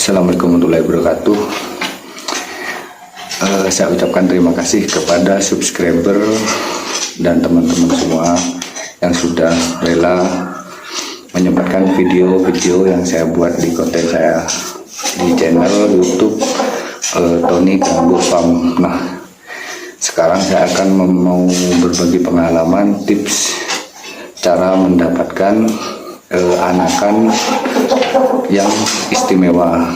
Assalamualaikum warahmatullahi wabarakatuh. Saya ucapkan terima kasih kepada subscriber dan teman-teman semua yang sudah rela menyempatkan video-video yang saya buat di konten saya di channel YouTube Tony Kambu Farm. Nah, sekarang saya akan mau berbagi pengalaman tips cara mendapatkan anakan yang istimewa.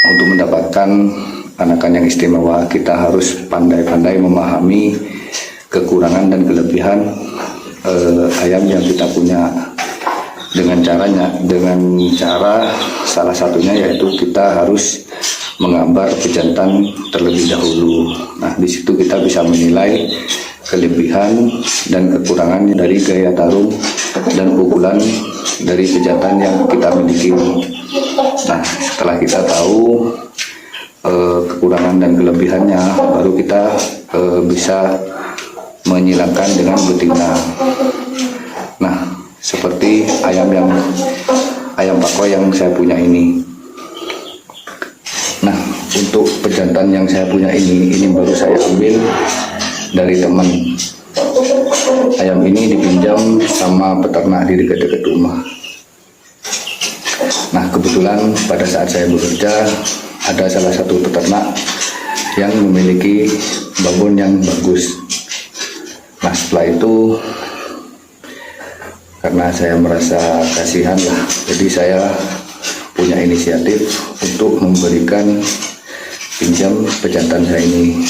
Untuk mendapatkan anakan yang istimewa, kita harus pandai-pandai memahami kekurangan dan kelebihan ayam yang kita punya. Dengan cara salah satunya yaitu kita harus menggambar pejantan terlebih dahulu. Nah, di situ kita bisa menilai kelebihan dan kekurangan dari gaya tarung dan pukulan dari pejantan yang kita miliki. Nah, setelah kita tahu kekurangan dan kelebihannya, baru kita bisa menyilangkan dengan betina. Nah, seperti ayam pakoi yang saya punya ini. Nah, untuk pejantan yang saya punya ini baru saya ambil dari teman. Ayam ini dipinjam sama peternak di dekat-dekat rumah. Nah, kebetulan pada saat saya bekerja ada salah satu peternak yang memiliki babon yang bagus. Nah, setelah itu karena saya merasa kasihan lah, jadi saya punya inisiatif untuk memberikan pinjam pejantan saya ini.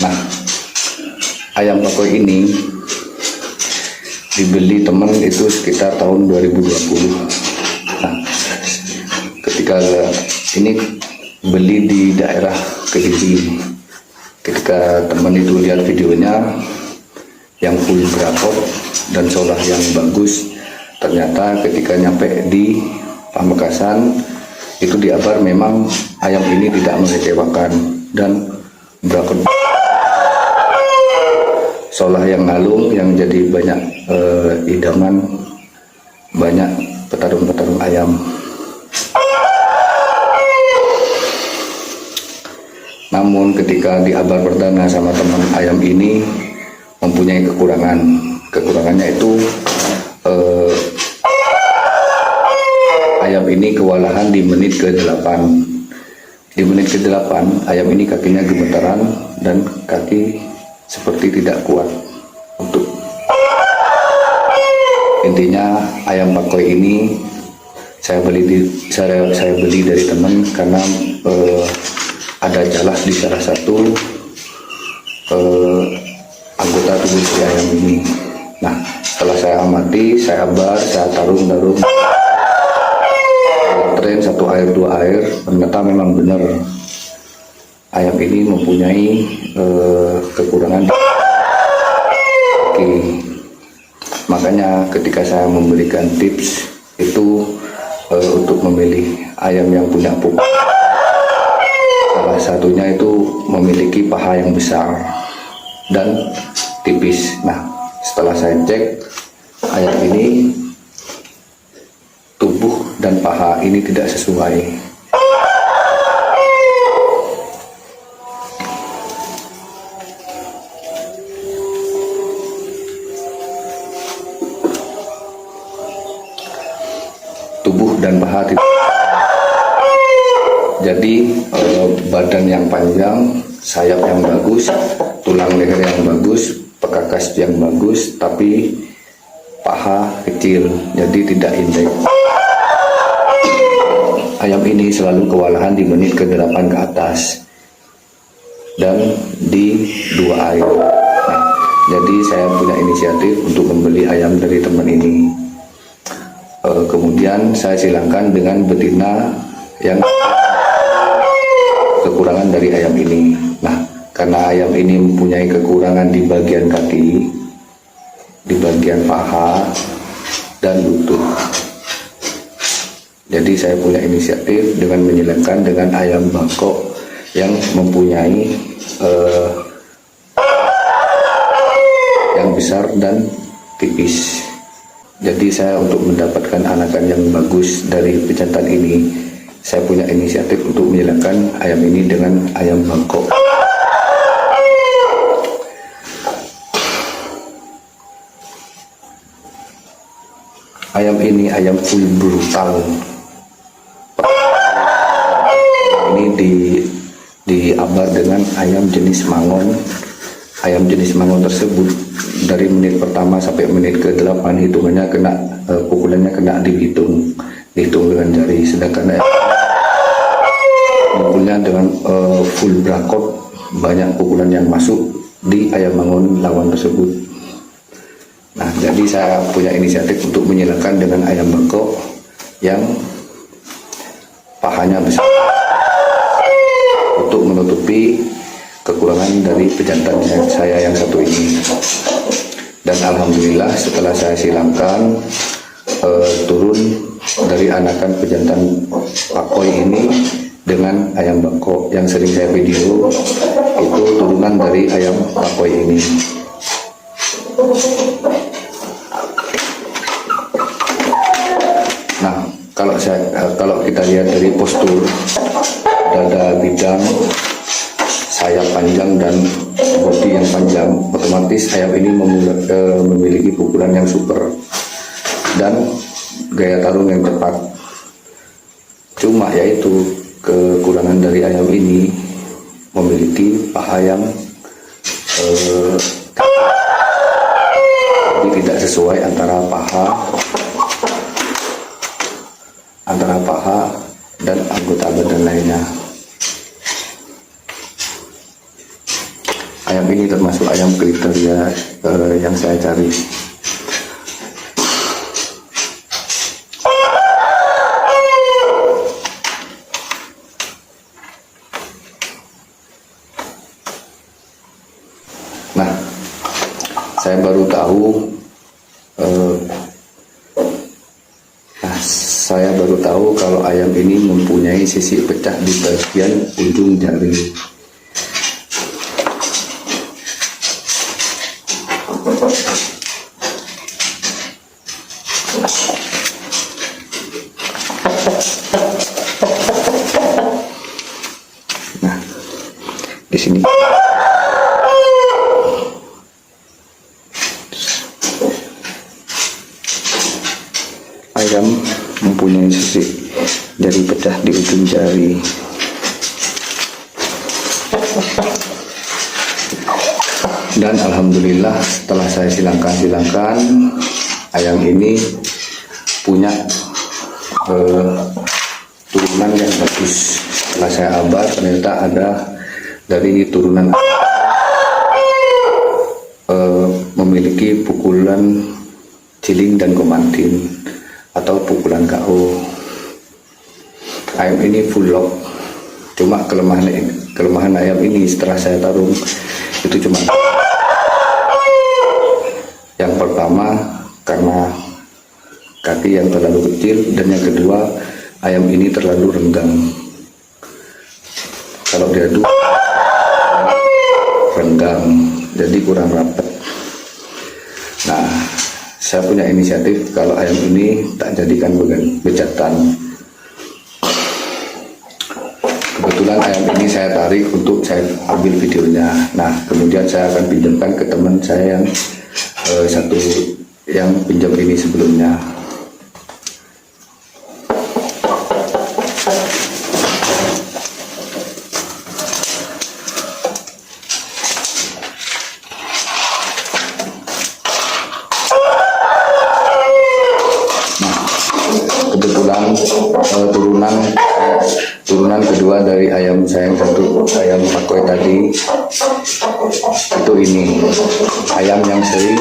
Nah, ayam pakoi ini dibeli teman itu sekitar tahun 2020. Nah, ketika ini beli di daerah Kediri. Ketika teman itu lihat videonya yang full berakot dan solah yang bagus, ternyata ketika nyampe di Pamekasan itu diabar memang ayam ini tidak mengecewakan dan berakot solah yang ngalung, yang jadi banyak idaman, banyak petarung-petarung ayam. Namun ketika diabar perdana sama teman, ayam ini mempunyai kekurangan. Kekurangannya itu ayam ini kewalahan di menit ke-8. Di menit ke-8 ayam ini kakinya gemetaran dan kaki seperti tidak kuat untuk. Intinya ayam pakoi ini saya beli dari teman karena ada jelas di salah satu anggota tubuh si ayam ini. Nah, setelah saya amati, saya bar, saya tarung tren 1 air 2 air, ternyata memang benar ayam ini mempunyai kekurangan kaki. Makanya ketika saya memberikan tips itu untuk memilih ayam yang punya pupuk, salah satunya itu memiliki paha yang besar dan tipis. Nah, setelah saya cek, ayam ini tubuh dan paha ini tidak sesuai. Tubuh dan paha tidak. Jadi badan yang panjang, sayap yang bagus, tulang leher yang bagus, pekakas yang bagus, tapi paha kecil, jadi tidak indeks. Ayam ini selalu kewalahan di menit ke-8 ke atas dan di 2 air. Nah, jadi saya punya inisiatif untuk membeli ayam dari teman ini. Kemudian saya silangkan dengan betina yang kekurangan dari ayam ini. Nah, karena ayam ini mempunyai kekurangan di bagian kaki, di bagian paha dan lutut. Jadi saya punya inisiatif dengan menyelenggarakan dengan ayam bangkok yang mempunyai yang besar dan tipis. Jadi saya untuk mendapatkan anakan yang bagus dari pejantan ini, saya punya inisiatif untuk menyelenggarakan ayam ini dengan ayam bangkok. Ayam ini ayam full brutal. Ini diabar dengan ayam jenis mangon. Ayam jenis mangon tersebut dari menit pertama sampai menit ke-8 hitungannya kena pukulannya kena dihitung dengan jari. Sedangkan pukulnya dengan full brakot, banyak pukulan yang masuk di ayam mangon lawan tersebut. Nah, jadi saya punya inisiatif untuk menyelenggarakan dengan ayam bangkok yang pahanya besar untuk menutupi kekurangan dari pejantan saya yang satu ini. Dan alhamdulillah setelah saya silangkan turun dari anakan pejantan pakoi ini dengan ayam bangkok yang sering saya video, itu turunan dari ayam pakoi ini. Nah, kalau kita lihat dari postur dada bidang, sayap panjang dan bodi yang panjang, otomatis ayam ini memiliki pukulan yang super dan gaya tarung yang cepat. Cuma yaitu kekurangan dari ayam ini memiliki paha yang tidak sesuai antara paha dan anggota badan lainnya. Ayam ini termasuk ayam kriteria yang saya cari. Nah, saya baru tahu kalau ayam ini mempunyai sisi pecah di bagian ujung jari. Nah, di sini ayam mempunyai sisi jari pecah di ujung jari. Dan alhamdulillah setelah saya silangkan ayam ini punya turunan yang bagus. Setelah saya abar ternyata ada dari turunan memiliki pukulan ciling dan komantin atau pukulan KO. Ayam ini full lock. Cuma kelemahan ayam ini setelah saya tarung itu cuma yang pertama karena kaki yang terlalu kecil, dan yang kedua ayam ini terlalu renggang. Kalau diaduk renggang, jadi kurang rapat. Nah, saya punya inisiatif kalau ayam ini tak jadikan bejantan. Kebetulan ayam ini saya tarik untuk saya ambil videonya. Nah, kemudian saya akan pinjamkan ke teman saya yang satu yang pinjam ini sebelumnya. Kebetulan turunan kedua dari ayam saya yang satu, ayam pakoi tadi, itu ini ayam yang sering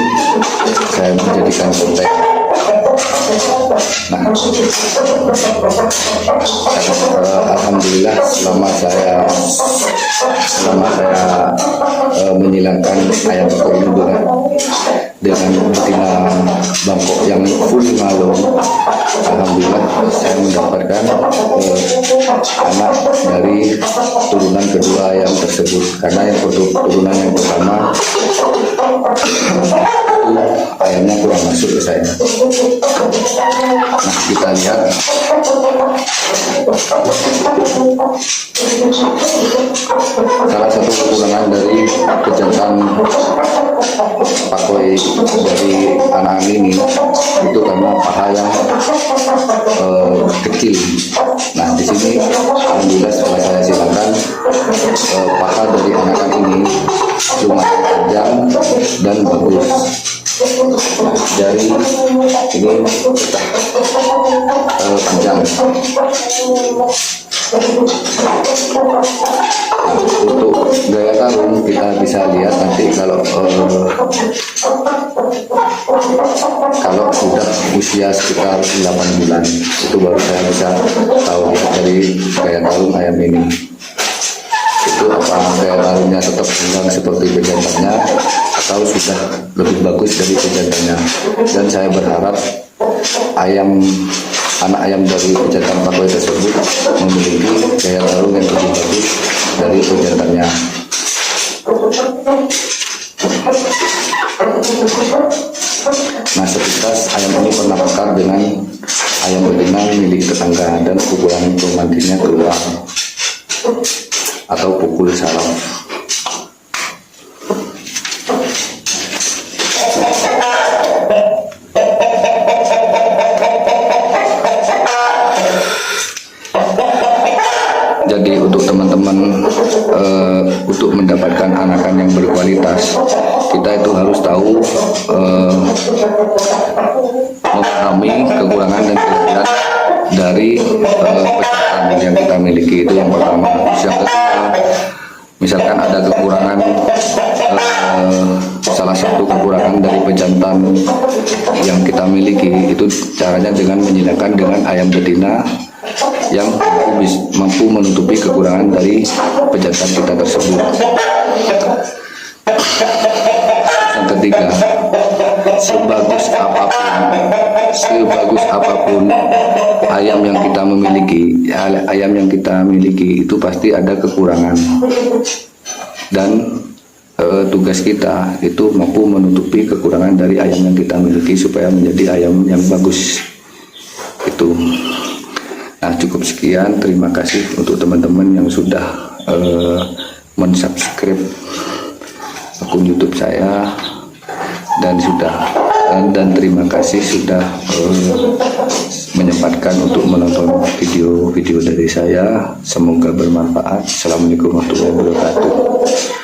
saya menjadikan konten. Nah, alhamdulillah selama saya menyilangkan ayam pakoi ini dengan betina Bangkok yang full malung. Alhamdulillah saya mendapatkan anak dari turunan kedua ayam tersebut, karena yang turunan yang pertama ayamnya kurang masuk ke saya. Nah, kita lihat salah satu kekurangan dari pejantan pakoi dari anak ini itu karena paha yang kecil. Nah, di sini alhamdulillah setelah saya silakan paha dari anakan ini lumayan panjang dan bagus. Dari ini panjang. Untuk gaya karung kita bisa lihat nanti kalau sudah usia sekitar 8 bulan itu baru saya bisa tahu dari gaya karung ayam ini. Itu apa gaya karungnya tetap panjang seperti pejantannya atau sudah lebih bagus dari pejantannya. Dan saya berharap anak ayam dari pejantan pakoi tersebut memiliki gaya karung yang lebih bagus dari pejantannya. Nah, sepintas ayam ini pernah mekar dengan ayam betina milik tetangga dan pukulan penggantinya keluar atau pukul saraf. Jadi untuk teman-teman untuk mendapatkan anakan yang berkualitas, kita itu harus tahu memahami kekurangan dan kelebihan dari pejantan yang kita miliki. Itu yang pertama. Yang kedua, misalkan ada kekurangan, salah satu kekurangan dari pejantan yang kita miliki itu caranya dengan menjinakkan dengan ayam betina yang mampu menutupi kekurangan dari pejantan kita tersebut. Yang ketiga, sebagus apapun ayam yang kita miliki itu pasti ada kekurangan, dan tugas kita itu mampu menutupi kekurangan dari ayam yang kita miliki supaya menjadi ayam yang bagus. Itu. Nah, cukup sekian. Terima kasih untuk teman-teman yang sudah mensubscribe akun YouTube saya dan terima kasih sudah menyempatkan untuk menonton video-video dari saya. Semoga bermanfaat. Assalamualaikum warahmatullahi wabarakatuh.